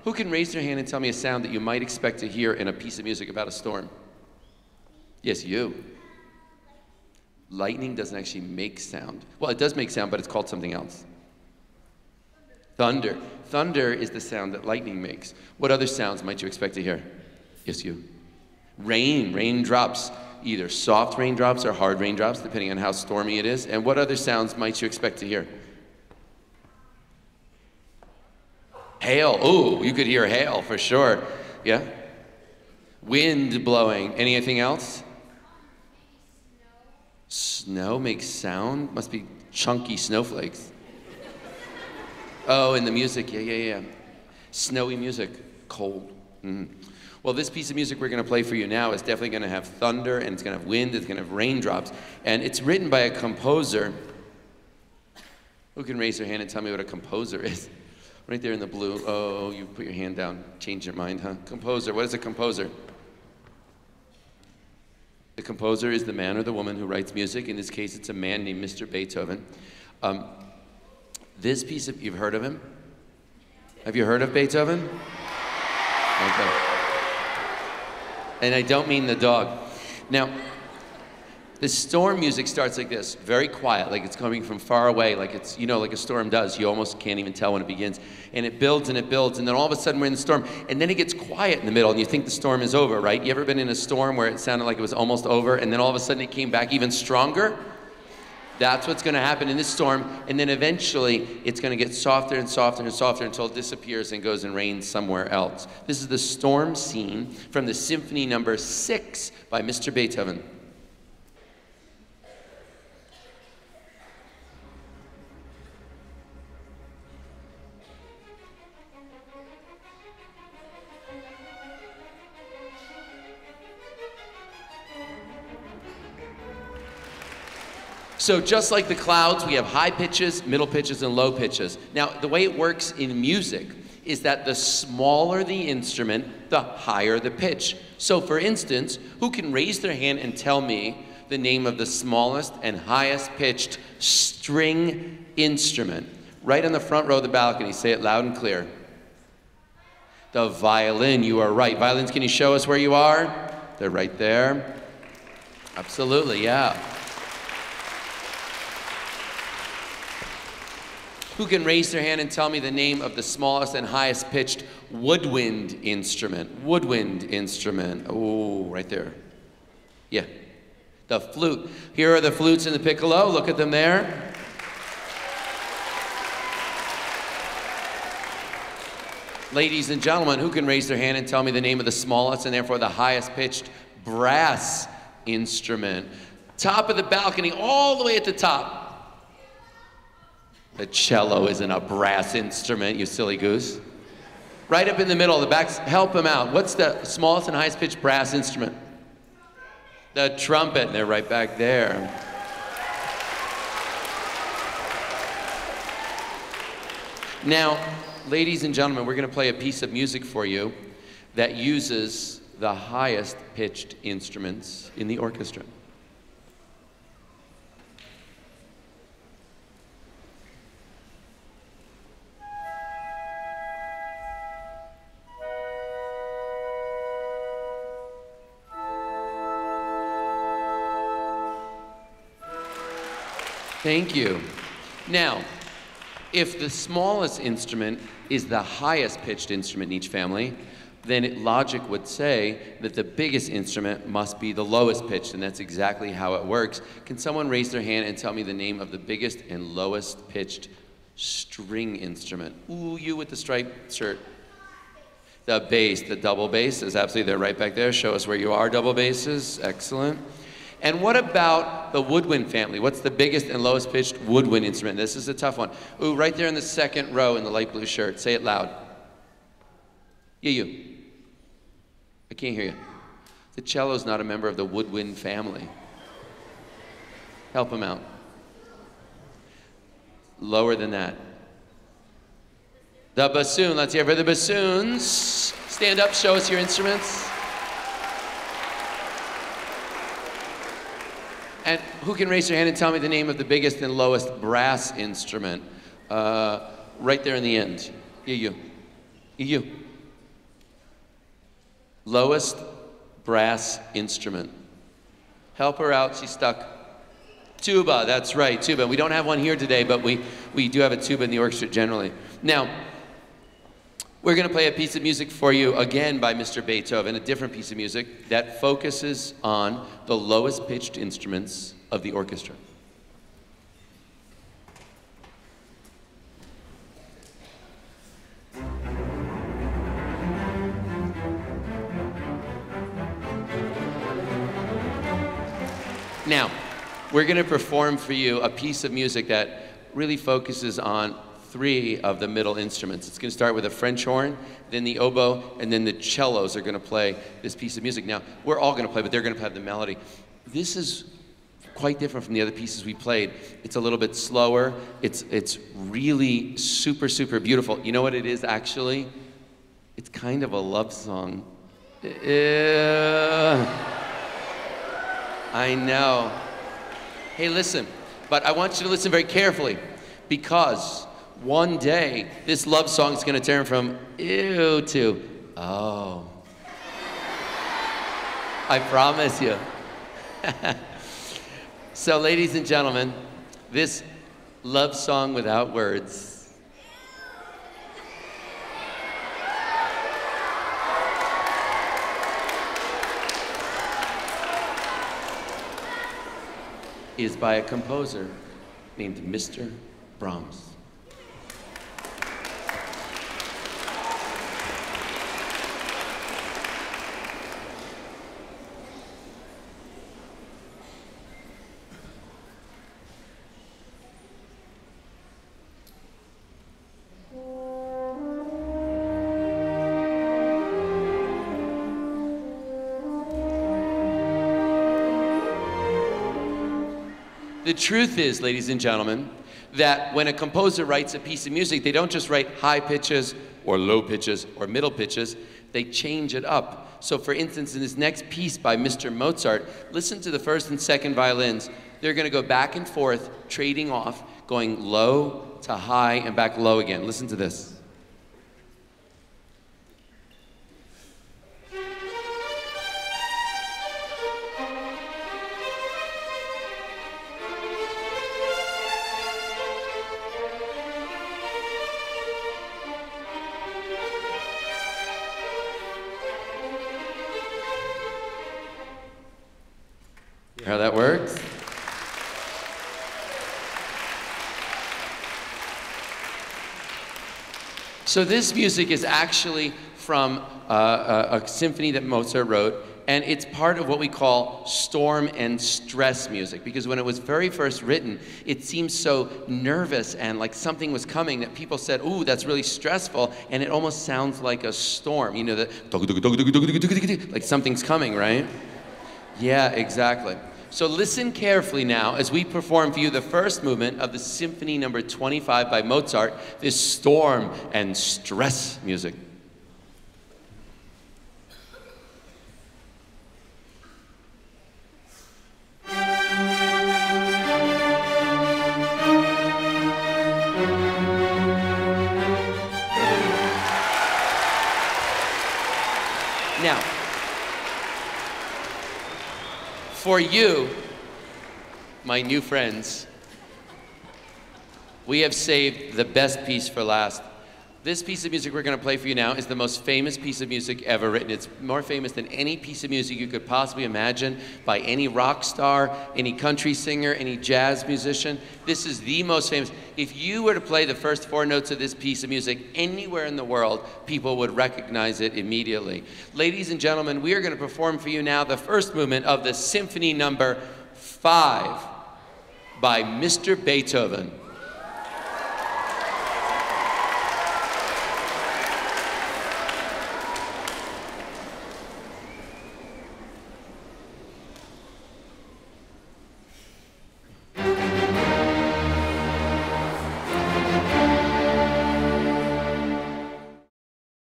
Who can raise their hand and tell me a sound that you might expect to hear in a piece of music about a storm? Yes, you. Lightning doesn't actually make sound. Well, it does make sound, but it's called something else. Thunder. Thunder is the sound that lightning makes. What other sounds might you expect to hear? Yes, you. Rain. Raindrops. Either soft raindrops or hard raindrops, depending on how stormy it is. And what other sounds might you expect to hear? Hail. Ooh, you could hear hail for sure. Yeah? Wind blowing. Anything else? Snow makes sound? Must be chunky snowflakes. Oh, and the music. Yeah. Snowy music. Cold. Well, this piece of music we're going to play for you now is definitely going to have thunder, and it's going to have wind, it's going to have raindrops. And it's written by a composer. Who can raise their hand and tell me what a composer is? Right there in the blue. Oh, you put your hand down. Change your mind, huh? Composer. What is a composer? The composer is the man or the woman who writes music. In this case, it's a man named Mr. Beethoven. This piece of, you've heard of him? Have you heard of Beethoven? Okay. And I don't mean the dog. Now, the storm music starts like this, very quiet, like it's coming from far away, like it's, you know, like a storm does. You almost can't even tell when it begins. And it builds, and then all of a sudden we're in the storm, and then it gets quiet in the middle, and you think the storm is over, right? You ever been in a storm where it sounded like it was almost over, and then all of a sudden it came back even stronger? That's what's going to happen in this storm, and then eventually it's going to get softer and softer and softer until it disappears and goes and rains somewhere else. This is the storm scene from the Symphony number 6 by Mr. Beethoven. So just like the clouds, we have high pitches, middle pitches, and low pitches. Now, the way it works in music is that the smaller the instrument, the higher the pitch. So for instance, who can raise their hand and tell me the name of the smallest and highest pitched string instrument? Right on the front row of the balcony, say it loud and clear. The violin, you are right. Violins, can you show us where you are? They're right there. Absolutely, yeah. Who can raise their hand and tell me the name of the smallest and highest pitched woodwind instrument? Woodwind instrument. Oh, right there. Yeah. The flute. Here are the flutes and the piccolo. Look at them there. Ladies and gentlemen, who can raise their hand and tell me the name of the smallest and therefore the highest pitched brass instrument? Top of the balcony, all the way at the top. The cello isn't a brass instrument, you silly goose. Right up in the middle, the backs, help him out. What's the smallest and highest pitched brass instrument? The trumpet, they're right back there. Now, ladies and gentlemen, we're going to play a piece of music for you that uses the highest pitched instruments in the orchestra. Thank you. Now, if the smallest instrument is the highest pitched instrument in each family, then logic would say that the biggest instrument must be the lowest pitched, and that's exactly how it works. Can someone raise their hand and tell me the name of the biggest and lowest pitched string instrument? Ooh, you with the striped shirt. The bass, the double bass is absolutely there, right back there. Show us where you are, double basses. Excellent. And what about the woodwind family? What's the biggest and lowest pitched woodwind instrument? This is a tough one. Ooh, right there in the second row in the light blue shirt. Say it loud. Yeah, you. I can't hear you. The cello's not a member of the woodwind family. Help him out. Lower than that. The bassoon. Let's hear for the bassoons. Stand up, show us your instruments. And who can raise their hand and tell me the name of the biggest and lowest brass instrument? Right there in the end. You. Lowest brass instrument. Help her out, she's stuck. Tuba, that's right, tuba. We don't have one here today, but we do have a tuba in the orchestra generally. Now, we're going to play a piece of music for you again by Mr. Beethoven, a different piece of music that focuses on the lowest pitched instruments of the orchestra. Now, we're going to perform for you a piece of music that really focuses on 3 of the middle instruments. It's going to start with a French horn, then the oboe, and then the cellos are going to play this piece of music. Now, we're all going to play, but they're going to play the melody. This is quite different from the other pieces we played. It's a little bit slower. It's really super, super beautiful. You know what it is, actually? It's kind of a love song. I know. Hey, listen, but I want you to listen very carefully, because one day this love song is going to turn from ew to oh. I promise you. So, ladies and gentlemen, this love song without words is by a composer named Mr. Brahms. The truth is, ladies and gentlemen, that when a composer writes a piece of music, they don't just write high pitches or low pitches or middle pitches, they change it up. So for instance, in this next piece by Mr. Mozart, listen to the first and second violins. They're going to go back and forth, trading off, going low to high and back low again. Listen to this. How that works? So this music is actually from a symphony that Mozart wrote, and it's part of what we call storm and stress music, because when it was very first written, it seemed so nervous and like something was coming that people said, ooh, that's really stressful, and it almost sounds like a storm, you know, like something's coming, right? Yeah, exactly. So listen carefully now as we perform for you the first movement of the Symphony number 25 by Mozart, this storm and stress music. Now, for you, my new friends, we have saved the best piece for last. This piece of music we're going to play for you now is the most famous piece of music ever written. It's more famous than any piece of music you could possibly imagine by any rock star, any country singer, any jazz musician. This is the most famous. If you were to play the first 4 notes of this piece of music anywhere in the world, people would recognize it immediately. Ladies and gentlemen, we are going to perform for you now the first movement of the Symphony number 5 by Mr. Beethoven.